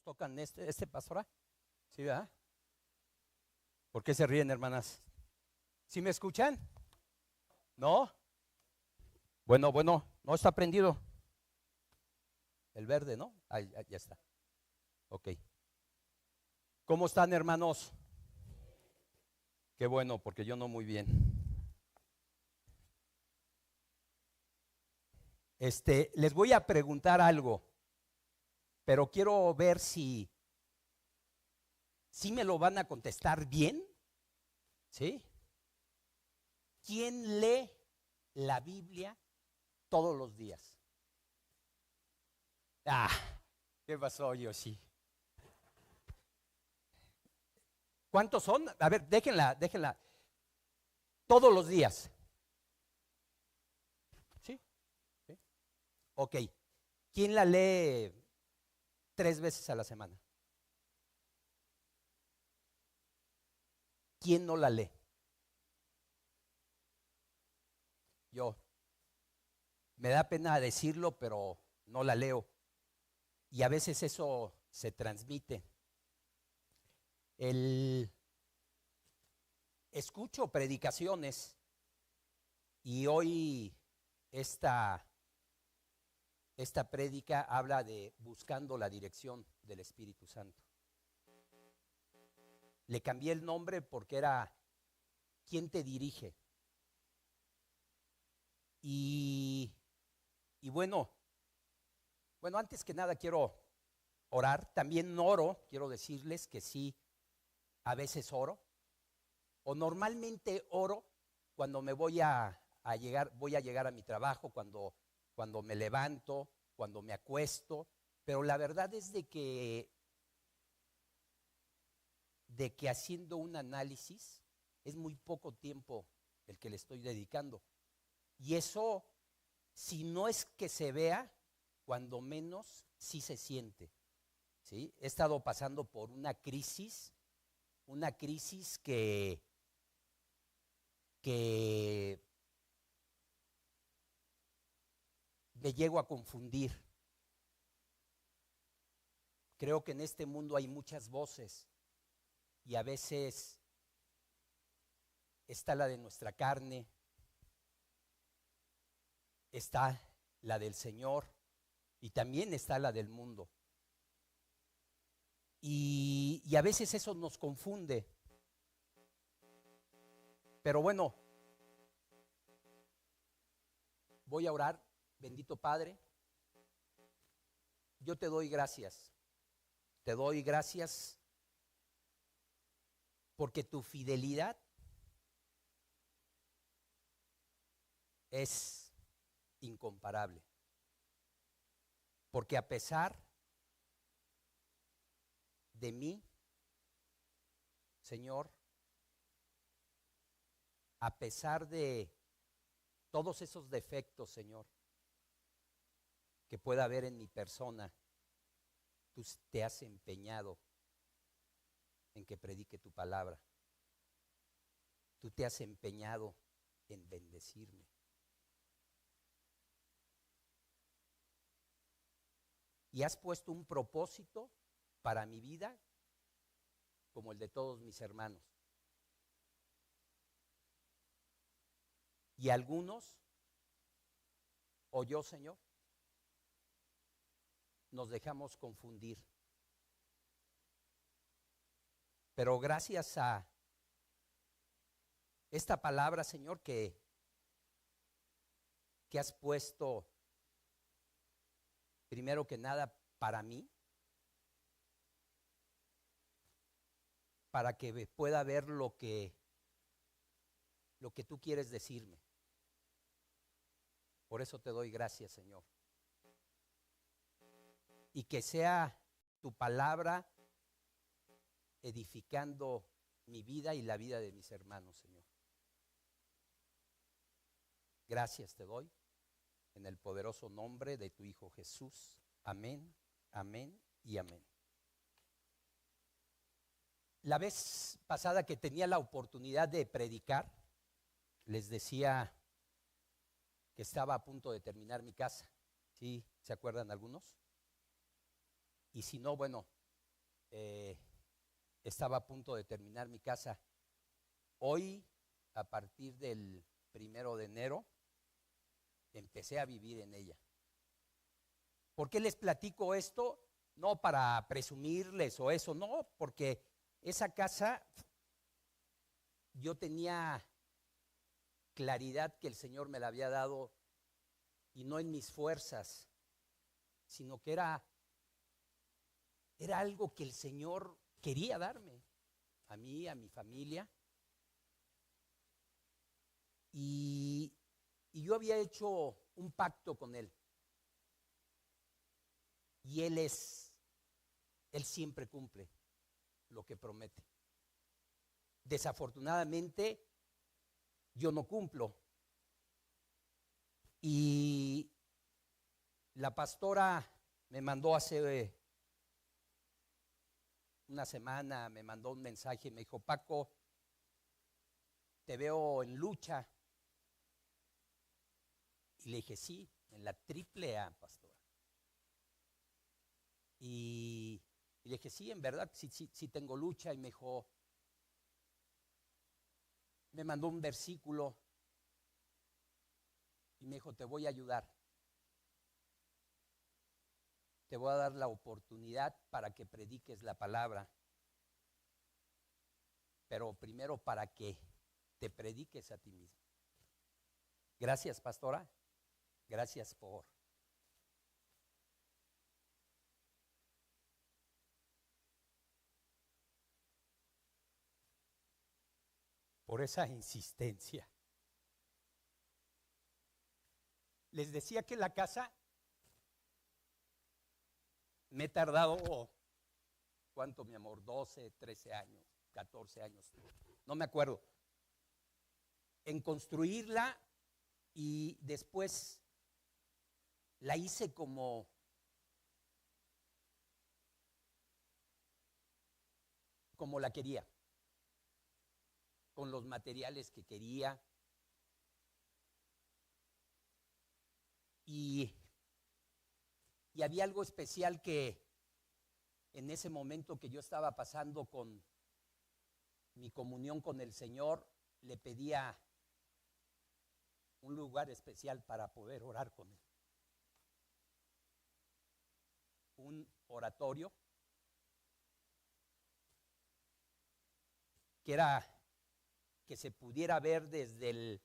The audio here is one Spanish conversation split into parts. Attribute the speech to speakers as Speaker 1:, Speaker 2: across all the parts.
Speaker 1: tocan pastora? ¿Sí, verdad? ¿Por qué se ríen, hermanas? ¿Sí me escuchan? ¿No? Bueno, no está prendido. El verde, ¿no? Ahí, ya está. Ok. ¿Cómo están, hermanos? Qué bueno, porque yo no muy bien. Les voy a preguntar algo, pero quiero ver si me lo van a contestar bien, ¿sí? ¿Quién lee la Biblia todos los días? Ah, ¿qué pasó, Yoshi? ¿Cuántos son? A ver, déjenla. Todos los días. ¿Sí? ¿Sí? Ok. ¿Quién la lee 3 veces a la semana? ¿Quién no la lee? Yo. Me da pena decirlo, pero no la leo. Y a veces eso se transmite. Escucho predicaciones y hoy esta prédica habla de buscando la dirección del Espíritu Santo. Le cambié el nombre porque era ¿quién te dirige? Y bueno, antes que nada quiero orar. También oro, quiero decirles que sí, a veces oro. O normalmente oro cuando me voy a llegar a mi trabajo, cuando me levanto, cuando me acuesto. Pero la verdad es de que haciendo un análisis es muy poco tiempo el que le estoy dedicando. Y eso, si no es que se vea, cuando menos sí se siente. ¿Sí? He estado pasando por una crisis que me llego a confundir. Creo que en este mundo hay muchas voces y a veces está la de nuestra carne, está la del Señor y también está la del mundo. Y a veces eso nos confunde. Pero bueno, voy a orar. Bendito Padre, yo te doy gracias. Te doy gracias porque tu fidelidad es incomparable. Porque a pesar de mí, Señor, a pesar de todos esos defectos, Señor, que pueda haber en mi persona, tú te has empeñado en que predique tu palabra. Tú te has empeñado en bendecirme. Y has puesto un propósito para mi vida como el de todos mis hermanos. Y algunos, o yo, Señor, nos dejamos confundir. Pero gracias a esta palabra, Señor, que has puesto primero que nada para mí, para que pueda ver lo que tú quieres decirme. Por eso te doy gracias, Señor. Y que sea tu palabra edificando mi vida y la vida de mis hermanos, Señor. Gracias te doy en el poderoso nombre de tu Hijo Jesús. Amén, amén y amén. La vez pasada que tenía la oportunidad de predicar, les decía que estaba a punto de terminar mi casa. ¿Sí? ¿Se acuerdan algunos? Y si no, bueno, eh, estaba a punto de terminar mi casa. Hoy, a partir del 1 de enero, empecé a vivir en ella. ¿Por qué les platico esto? No para presumirles o eso, no, porque esa casa yo tenía claridad que el Señor me la había dado, y no en mis fuerzas, sino que era algo que el Señor quería darme, a mí, a mi familia. Y yo había hecho un pacto con Él. Y Él siempre cumple lo que promete. Desafortunadamente, yo no cumplo. Y la pastora me mandó hace una semana, me mandó un mensaje y me dijo: Paco, te veo en lucha. Y le dije: sí, en la AAA, pastora. Y le dije: sí, en verdad, sí tengo lucha. Y me dijo, me mandó un versículo y me dijo: te voy a ayudar. Te voy a dar la oportunidad para que prediques la palabra, pero primero para que te prediques a ti mismo. Gracias, pastora. Gracias por esa insistencia. Les decía que la casa me he tardado, ¿cuánto, mi amor? 12, 13 años, 14 años, no me acuerdo, en construirla, y después la hice como la quería, con los materiales que quería. Y había algo especial que en ese momento que yo estaba pasando con mi comunión con el Señor, le pedía un lugar especial para poder orar con Él. Un oratorio que se pudiera ver desde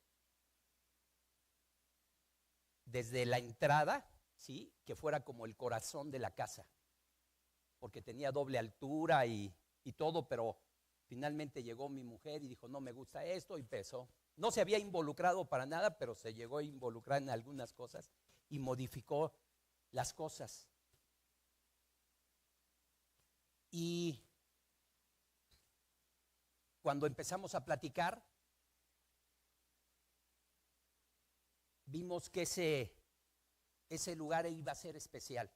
Speaker 1: la entrada, ¿sí? Que fuera como el corazón de la casa, porque tenía doble altura y todo, pero finalmente llegó mi mujer y dijo: no me gusta esto, y empezó. No se había involucrado para nada, pero se llegó a involucrar en algunas cosas y modificó las cosas. Y cuando empezamos a platicar, vimos que ese lugar iba a ser especial.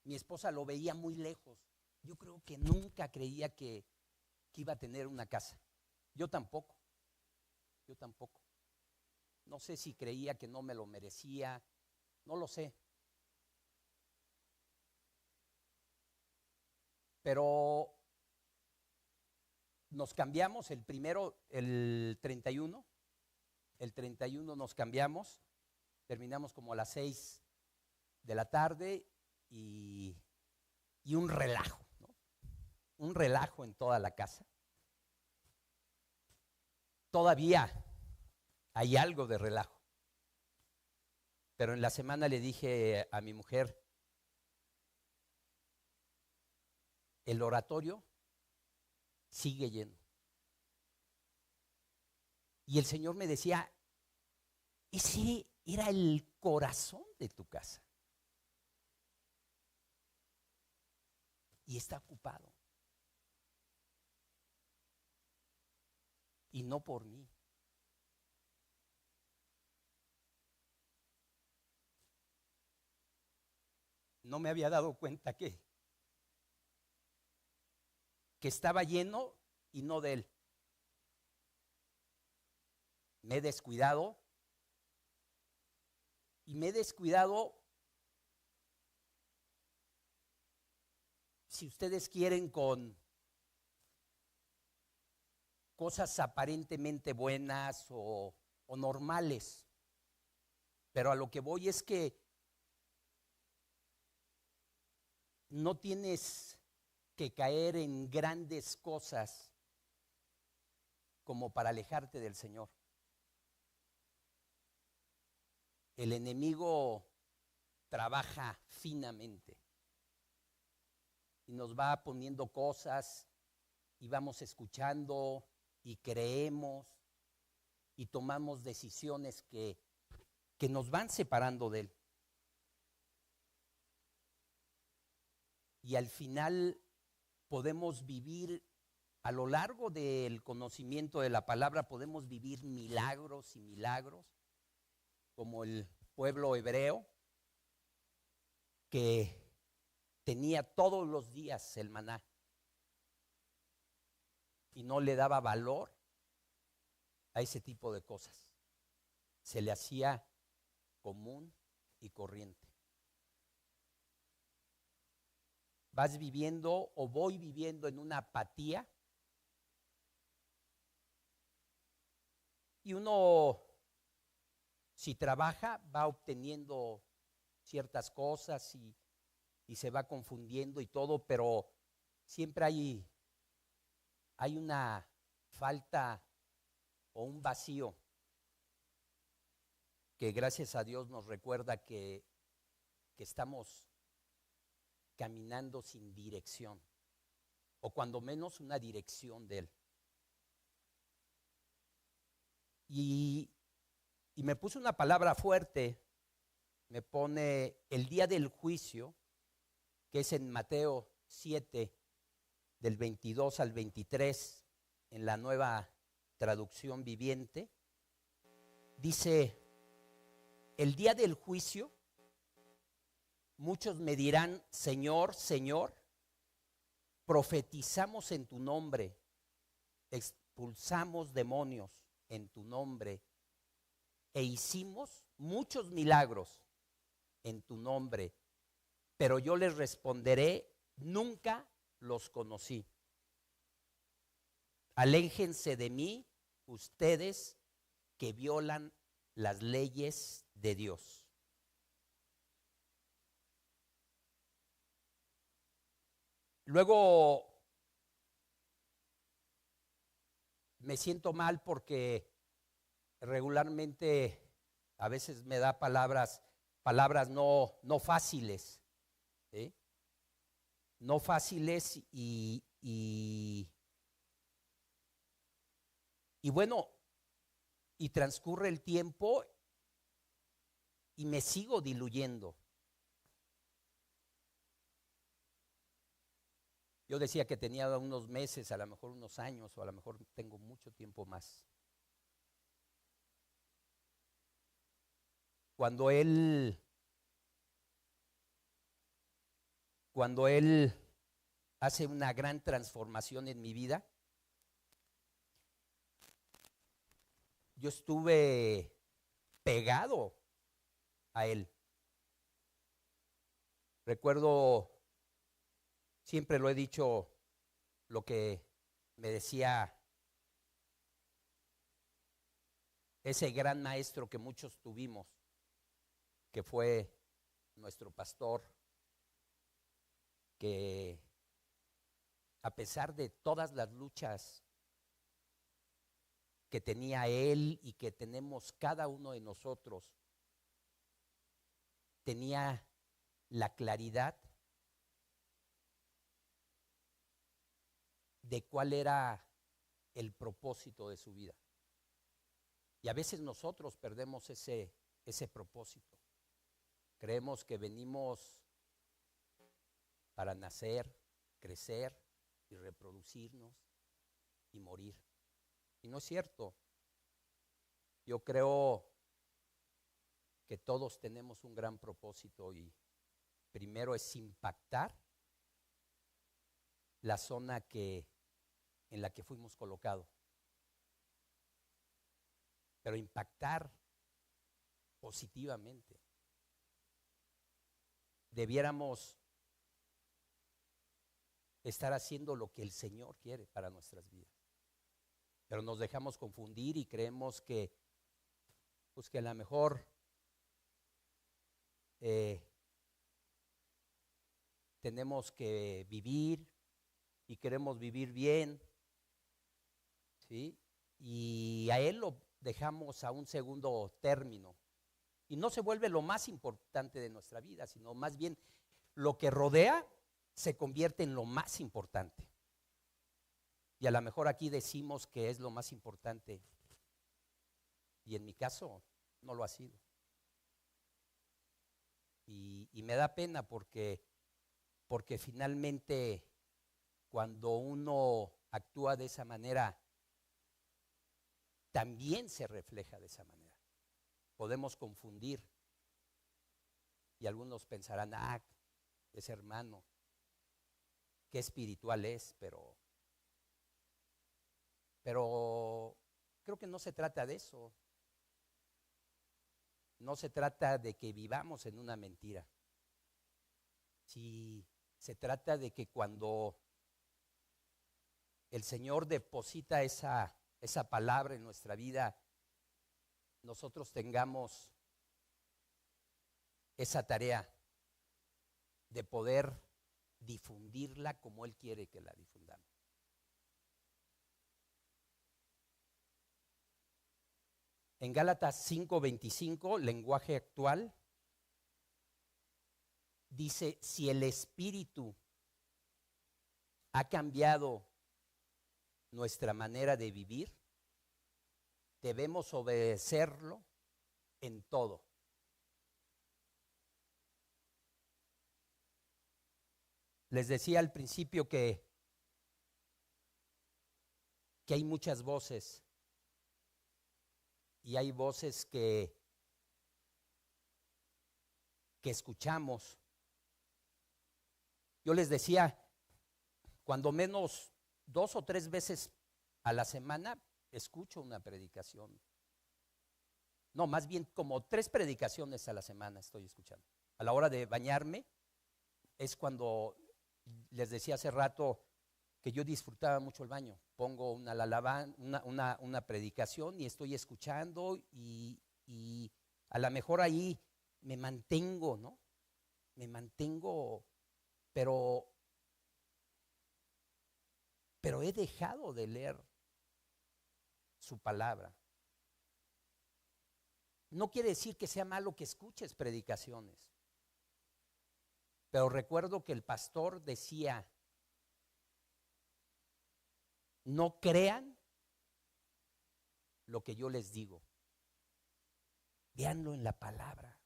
Speaker 1: Mi esposa lo veía muy lejos. Yo creo que nunca creía que iba a tener una casa. Yo tampoco. No sé si creía que no me lo merecía, no lo sé. Pero nos cambiamos el 31. El 31 nos cambiamos, terminamos como a las 6 de la tarde y un relajo, ¿no? Un relajo en toda la casa. Todavía hay algo de relajo. Pero en la semana le dije a mi mujer: el oratorio sigue lleno. Y el Señor me decía: ese era el corazón de tu casa. Y está ocupado. Y no por mí. No me había dado cuenta que estaba lleno y no de Él. Me he descuidado. Y me he descuidado si ustedes quieren, con cosas aparentemente buenas o normales. Pero a lo que voy es que no tienes que caer en grandes cosas como para alejarte del Señor. El enemigo trabaja finamente y nos va poniendo cosas y vamos escuchando y creemos y tomamos decisiones que nos van separando de Él. Y al final podemos vivir, a lo largo del conocimiento de la palabra, podemos vivir milagros y milagros, como el pueblo hebreo, que tenía todos los días el maná y no le daba valor a ese tipo de cosas. Se le hacía común y corriente. Vas viviendo o voy viviendo en una apatía y uno, si trabaja, va obteniendo ciertas cosas y se va confundiendo y todo, pero siempre hay una falta o un vacío que gracias a Dios nos recuerda que estamos caminando sin dirección, o cuando menos una dirección de Él. Y me puso una palabra fuerte, me pone el día del juicio, que es en Mateo 7, del 22 al 23, en la Nueva Traducción Viviente. Dice: el día del juicio, muchos me dirán, Señor, Señor, profetizamos en tu nombre, expulsamos demonios en tu nombre e hicimos muchos milagros en tu nombre. Pero yo les responderé, nunca los conocí. Aléjense de mí, ustedes que violan las leyes de Dios. Luego me siento mal porque regularmente a veces me da palabras no fáciles, ¿sí? No fáciles y bueno, y transcurre el tiempo y me sigo diluyendo. Yo decía que tenía unos meses, a lo mejor unos años, o a lo mejor tengo mucho tiempo más. Cuando Él hace una gran transformación en mi vida, yo estuve pegado a Él. Recuerdo, siempre lo he dicho, lo que me decía ese gran maestro que muchos tuvimos, que fue nuestro pastor, que a pesar de todas las luchas que tenía él y que tenemos cada uno de nosotros, tenía la claridad de cuál era el propósito de su vida. Y a veces nosotros perdemos ese propósito. Creemos que venimos para nacer, crecer y reproducirnos y morir. Y no es cierto. Yo creo que todos tenemos un gran propósito y primero es impactar la zona en la que fuimos colocados. Pero impactar positivamente. Debiéramos estar haciendo lo que el Señor quiere para nuestras vidas. Pero nos dejamos confundir y creemos que, pues que a lo mejor tenemos que vivir y queremos vivir bien, ¿sí? Y a Él lo dejamos a un segundo término. Y no se vuelve lo más importante de nuestra vida, sino más bien lo que rodea se convierte en lo más importante. Y a lo mejor aquí decimos que es lo más importante. Y en mi caso no lo ha sido. Y me da pena porque finalmente cuando uno actúa de esa manera, también se refleja de esa manera. Podemos confundir y algunos pensarán, ese hermano, qué espiritual es, pero creo que no se trata de eso. No se trata de que vivamos en una mentira. Sí, se trata de que cuando el Señor deposita esa palabra en nuestra vida, nosotros tengamos esa tarea de poder difundirla como Él quiere que la difundamos. En Gálatas 5:25, lenguaje actual, dice, si el Espíritu ha cambiado nuestra manera de vivir, debemos obedecerlo en todo. Les decía al principio que hay muchas voces y hay voces que escuchamos. Yo les decía, cuando menos 2 o 3 veces a la semana escucho una predicación. No, más bien como 3 predicaciones a la semana estoy escuchando. A la hora de bañarme es cuando les decía hace rato que yo disfrutaba mucho el baño. Pongo una predicación y estoy escuchando y a lo mejor ahí me mantengo, ¿no? Me mantengo, pero he dejado de leer su palabra. No quiere decir que sea malo que escuches predicaciones, pero recuerdo que el pastor decía, no crean lo que yo les digo, véanlo en la palabra,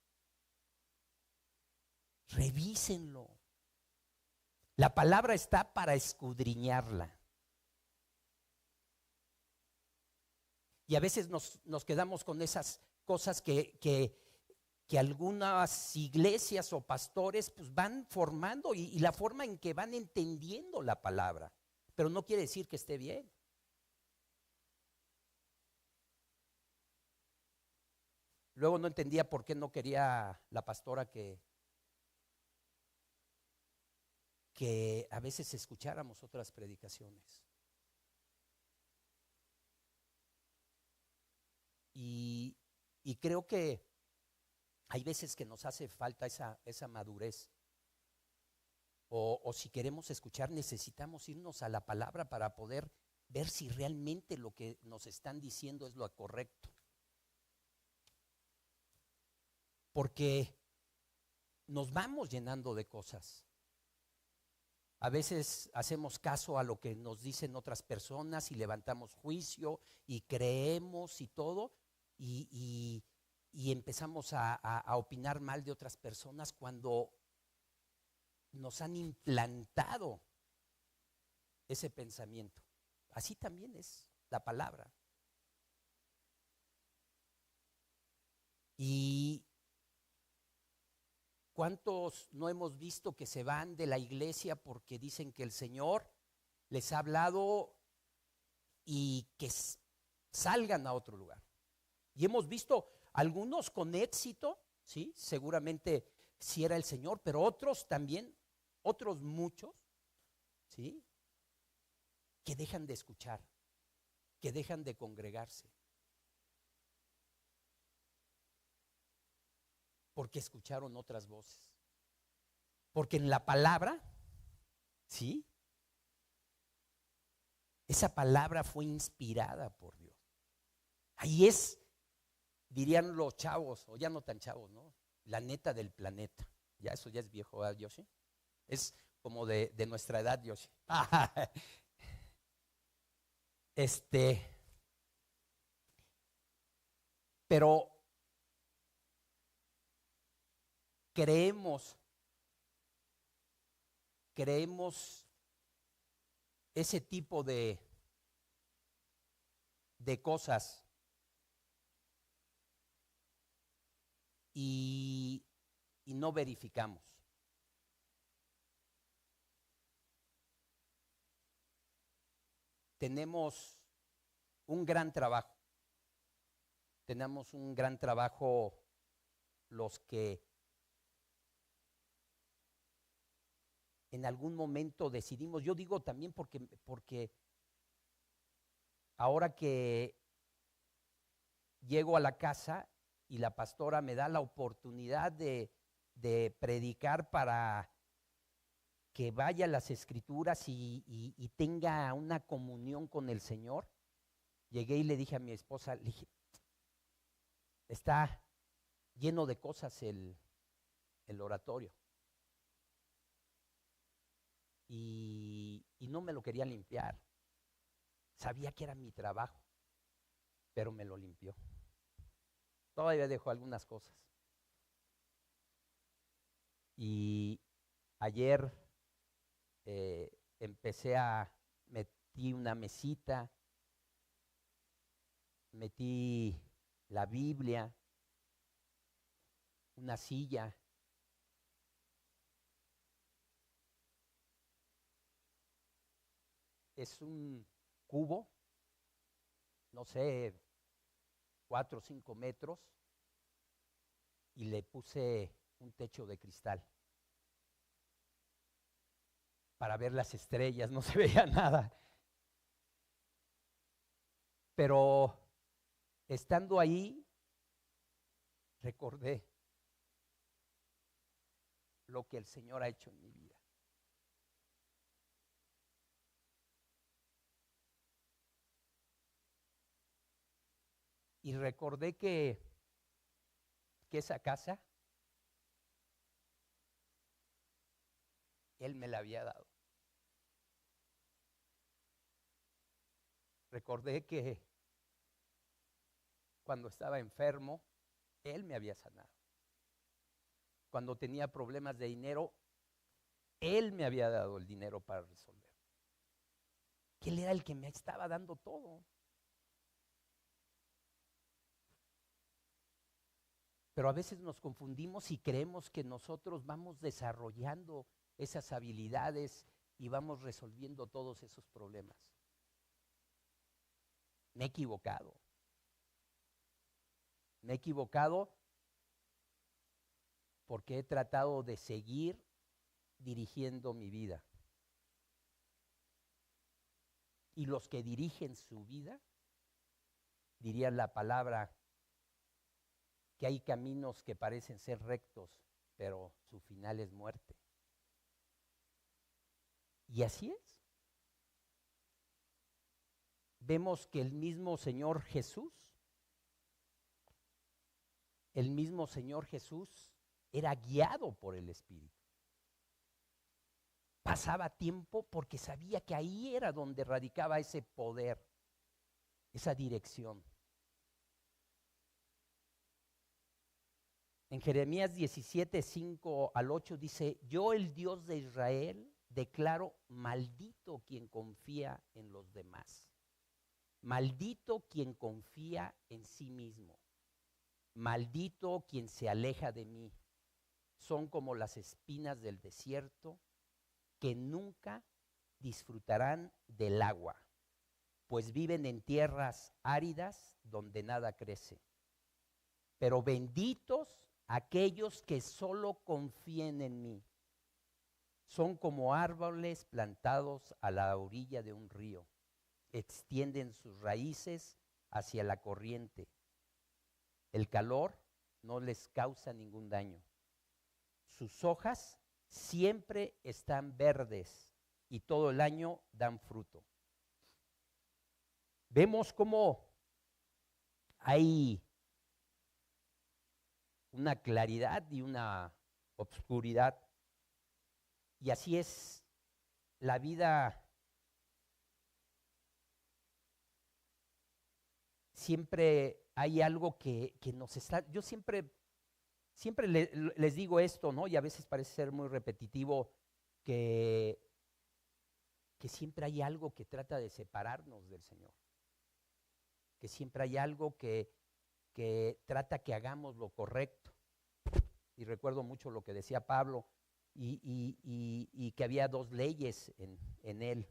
Speaker 1: revísenlo. La palabra está para escudriñarla. Y a veces nos quedamos con esas cosas que algunas iglesias o pastores pues van formando y la forma en que van entendiendo la palabra. Pero no quiere decir que esté bien. Luego no entendía por qué no quería la pastora que a veces escucháramos otras predicaciones. Y creo que hay veces que nos hace falta esa madurez. O si queremos escuchar, necesitamos irnos a la palabra para poder ver si realmente lo que nos están diciendo es lo correcto. Porque nos vamos llenando de cosas. A veces hacemos caso a lo que nos dicen otras personas y levantamos juicio y creemos y todo y empezamos a opinar mal de otras personas cuando nos han implantado ese pensamiento. Así también es la palabra. Y ¿cuántos no hemos visto que se van de la iglesia porque dicen que el Señor les ha hablado y que salgan a otro lugar? Y hemos visto algunos con éxito, ¿sí? Seguramente sí era el Señor, pero otros también, otros muchos, ¿sí? Que dejan de escuchar, que dejan de congregarse. Porque escucharon otras voces. Porque en la palabra, ¿sí? Esa palabra fue inspirada por Dios. Ahí es, dirían los chavos, o ya no tan chavos, ¿no? La neta del planeta. Ya eso ya es viejo, ¿verdad, Yoshi? Es como de nuestra edad, Yoshi. Pero creemos ese tipo de cosas y no verificamos. Tenemos un gran trabajo. Tenemos un gran trabajo los que en algún momento decidimos, yo digo también porque ahora que llego a la casa y la pastora me da la oportunidad de predicar para que vaya a las escrituras y tenga una comunión con el Señor, llegué y le dije a mi esposa, le dije, está lleno de cosas el oratorio. Y no me lo quería limpiar. Sabía que era mi trabajo, pero me lo limpió. Todavía dejó algunas cosas. Y ayer metí una mesita, metí la Biblia, una silla. Es un cubo, no sé, 4 o 5 metros, y le puse un techo de cristal para ver las estrellas, no se veía nada. Pero estando ahí, recordé lo que el Señor ha hecho en mi vida. Y recordé que esa casa, Él me la había dado. Recordé que cuando estaba enfermo, Él me había sanado. Cuando tenía problemas de dinero, Él me había dado el dinero para resolver. Que Él era el que me estaba dando todo. Pero a veces nos confundimos y creemos que nosotros vamos desarrollando esas habilidades y vamos resolviendo todos esos problemas. Me he equivocado. Me he equivocado porque he tratado de seguir dirigiendo mi vida. Y los que dirigen su vida, dirían la palabra, que hay caminos que parecen ser rectos, pero su final es muerte. Y así es. Vemos que el mismo Señor Jesús era guiado por el Espíritu. Pasaba tiempo porque sabía que ahí era donde radicaba ese poder, esa dirección. En Jeremías 17, 5 al 8 dice, yo el Dios de Israel declaro maldito quien confía en los demás. Maldito quien confía en sí mismo. Maldito quien se aleja de mí. Son como las espinas del desierto que nunca disfrutarán del agua, pues viven en tierras áridas donde nada crece. Pero benditos aquellos que solo confíen en mí. Son como árboles plantados a la orilla de un río. Extienden sus raíces hacia la corriente. El calor no les causa ningún daño. Sus hojas siempre están verdes y todo el año dan fruto. Vemos cómo hay una claridad y una obscuridad. Y así es la vida. Siempre hay algo que nos está. Yo siempre les digo esto, ¿no? Y a veces parece ser muy repetitivo, que siempre hay algo que trata de separarnos del Señor. Que siempre hay algo que trata que hagamos lo correcto. Y recuerdo mucho lo que decía Pablo, y que había dos leyes en él.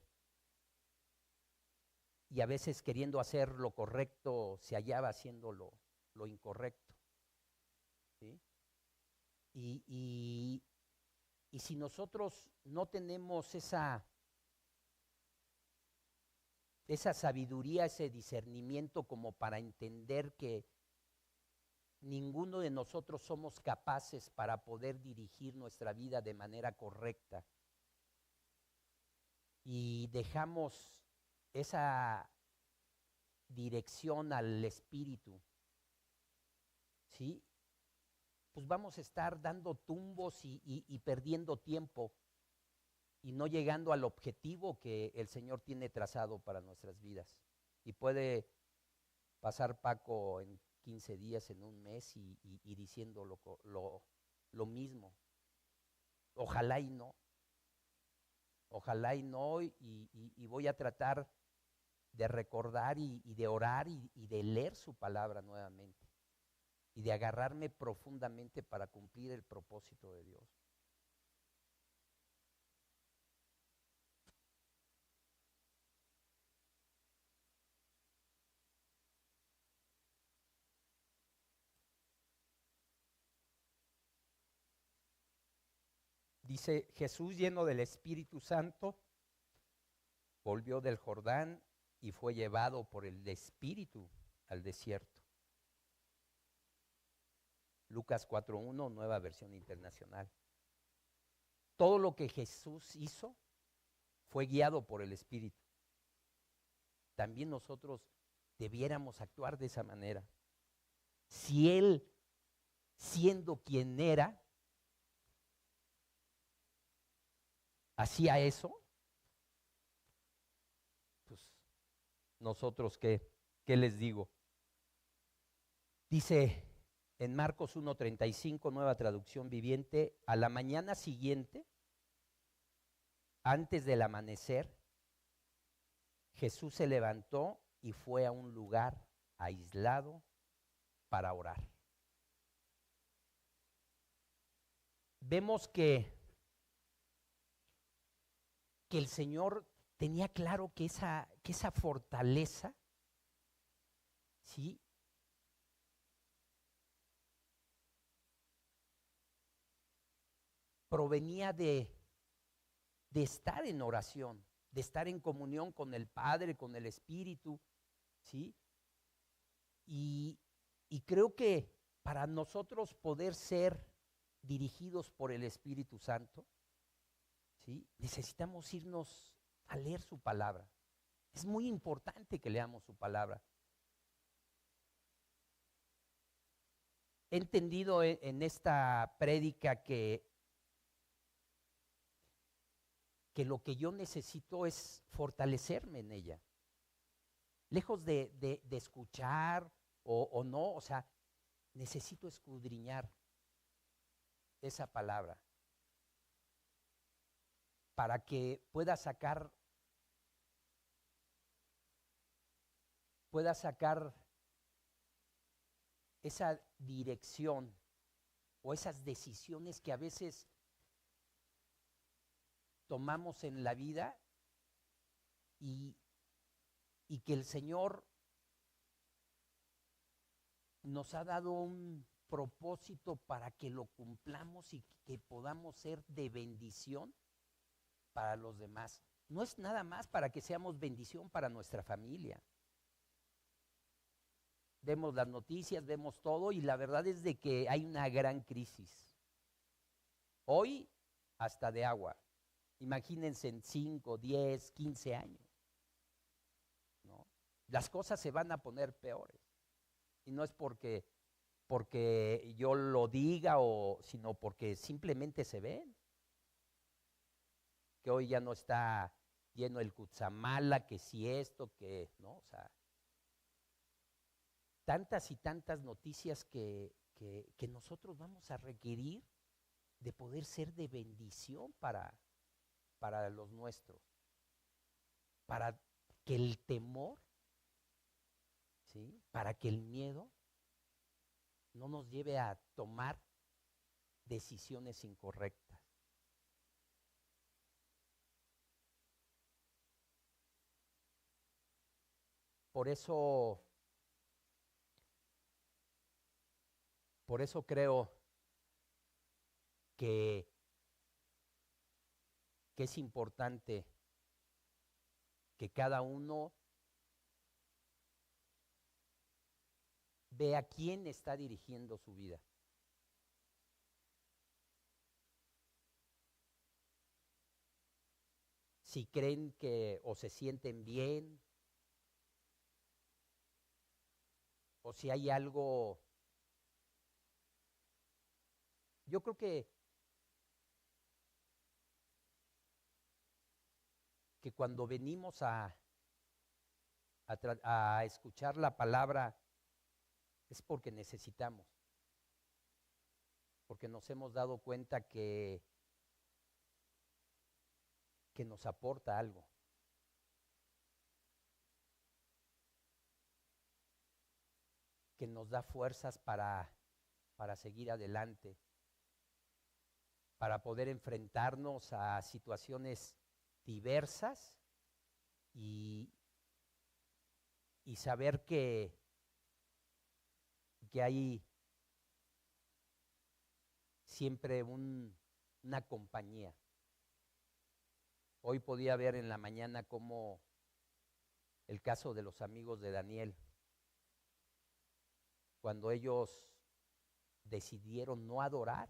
Speaker 1: Y a veces queriendo hacer lo correcto se hallaba haciendo lo incorrecto. ¿Sí? Y si nosotros no tenemos esa sabiduría, ese discernimiento como para entender que ninguno de nosotros somos capaces para poder dirigir nuestra vida de manera correcta, y dejamos esa dirección al Espíritu, ¿sí? Pues vamos a estar dando tumbos y perdiendo tiempo y no llegando al objetivo que el Señor tiene trazado para nuestras vidas. Y puede pasar Paco en 15 días, en un mes, y diciendo lo mismo. Ojalá y no. Ojalá y no, y voy a tratar de recordar y de orar y de leer su palabra nuevamente y de agarrarme profundamente para cumplir el propósito de Dios. Dice: Jesús, lleno del Espíritu Santo, volvió del Jordán y fue llevado por el Espíritu al desierto. Lucas 4:1, Nueva Versión Internacional. Todo lo que Jesús hizo fue guiado por el Espíritu. También nosotros debiéramos actuar de esa manera. Si Él, siendo quien era, hacía eso, pues nosotros ¿qué les digo? Dice en Marcos 1:35, Nueva Traducción Viviente: a la mañana siguiente, antes del amanecer, Jesús se levantó y fue a un lugar aislado para orar. Vemos que el Señor tenía claro que esa fortaleza, ¿sí?, provenía de estar en oración, de estar en comunión con el Padre, con el Espíritu, ¿sí? Y creo que para nosotros poder ser dirigidos por el Espíritu Santo, ¿sí?, necesitamos irnos a leer su palabra. Es muy importante que leamos su palabra. He entendido en esta prédica que lo que yo necesito es fortalecerme en ella. Lejos de escuchar o no, o sea, necesito escudriñar esa palabra para que pueda sacar esa dirección o esas decisiones que a veces tomamos en la vida, y que el Señor nos ha dado un propósito para que lo cumplamos y que podamos ser de bendición para los demás. No es nada más para que seamos bendición para nuestra familia. Vemos las noticias, vemos todo y la verdad es de que hay una gran crisis. Hoy hasta de agua. Imagínense en 5, 10, 15 años, ¿no? Las cosas se van a poner peores. Y no es porque yo lo diga, sino porque simplemente se ven. Que hoy ya no está lleno el Cutzamala, que si esto, que no, o sea, tantas y tantas noticias que nosotros vamos a requerir de poder ser de bendición para los nuestros, para que el temor, ¿sí? Para que el miedo no nos lleve a tomar decisiones incorrectas. Por eso creo que es importante que cada uno vea quién está dirigiendo su vida. Si creen que o se sienten bien, o si hay algo. Yo creo que cuando venimos a escuchar la palabra es porque necesitamos, porque nos hemos dado cuenta que nos aporta algo. Que nos da fuerzas para seguir adelante, para poder enfrentarnos a situaciones diversas y saber que hay siempre una compañía. Hoy podía ver en la mañana como el caso de los amigos de Daniel, cuando ellos decidieron no adorar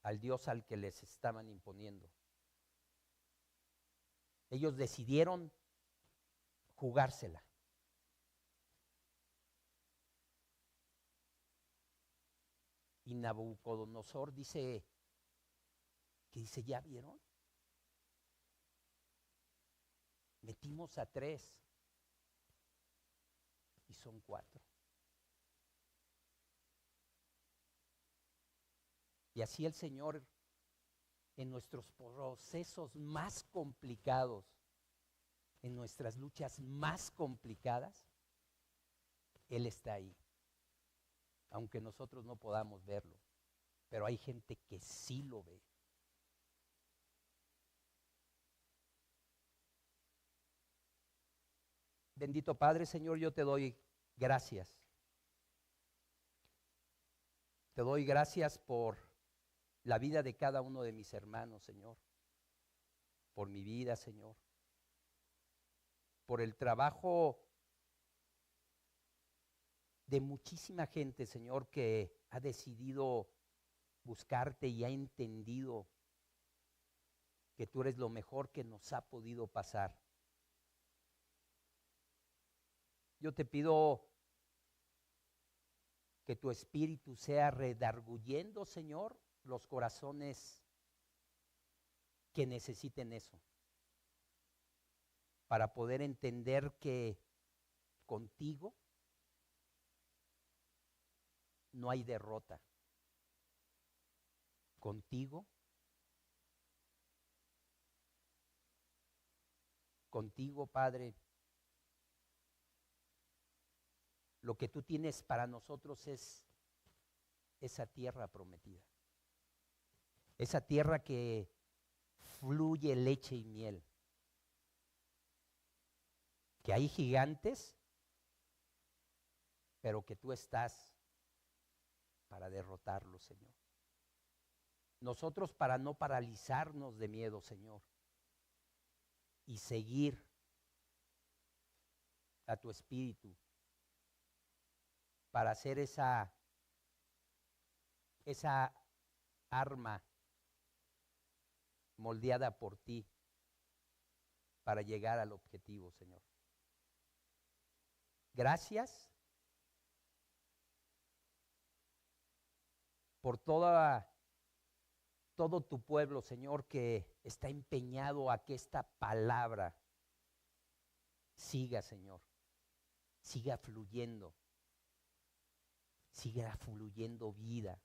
Speaker 1: al Dios al que les estaban imponiendo. Ellos decidieron jugársela. Y Nabucodonosor dice, ¿ya vieron? Metimos a 3 y son 4. Y así el Señor, en nuestros procesos más complicados, en nuestras luchas más complicadas, Él está ahí. Aunque nosotros no podamos verlo, pero hay gente que sí lo ve. Bendito Padre, Señor, yo te doy gracias. Te doy gracias por la vida de cada uno de mis hermanos, Señor. Por mi vida, Señor. Por el trabajo de muchísima gente, Señor, que ha decidido buscarte y ha entendido que tú eres lo mejor que nos ha podido pasar. Yo te pido que tu espíritu sea redarguyendo, Señor, los corazones que necesiten eso, para poder entender que contigo no hay derrota. Contigo Padre, lo que tú tienes para nosotros es esa tierra prometida. Esa tierra que fluye leche y miel. Que hay gigantes, pero que tú estás para derrotarlos, Señor. Nosotros para no paralizarnos de miedo, Señor, y seguir a tu Espíritu para hacer esa arma moldeada por ti para llegar al objetivo, Señor. Gracias por todo tu pueblo, Señor, que está empeñado a que esta palabra siga, Señor, siga fluyendo vida.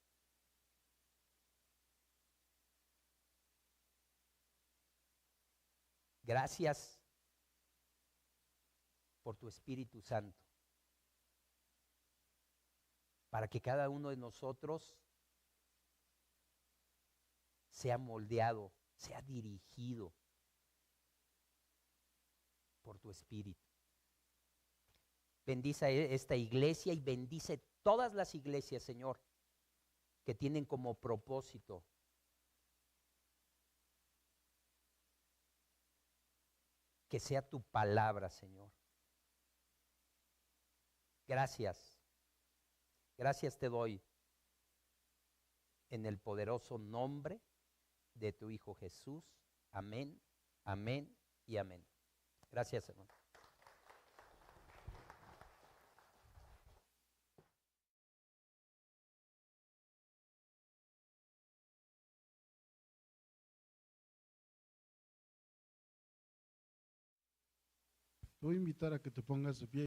Speaker 1: Gracias por tu Espíritu Santo, para que cada uno de nosotros sea moldeado, sea dirigido por tu Espíritu. Bendice esta iglesia y bendice todas las iglesias, Señor, que tienen como propósito que sea tu palabra, Señor. Gracias. Gracias te doy en el poderoso nombre de tu Hijo Jesús. Amén, amén y amén. Gracias, hermano.
Speaker 2: Te voy a invitar a que te pongas de pie.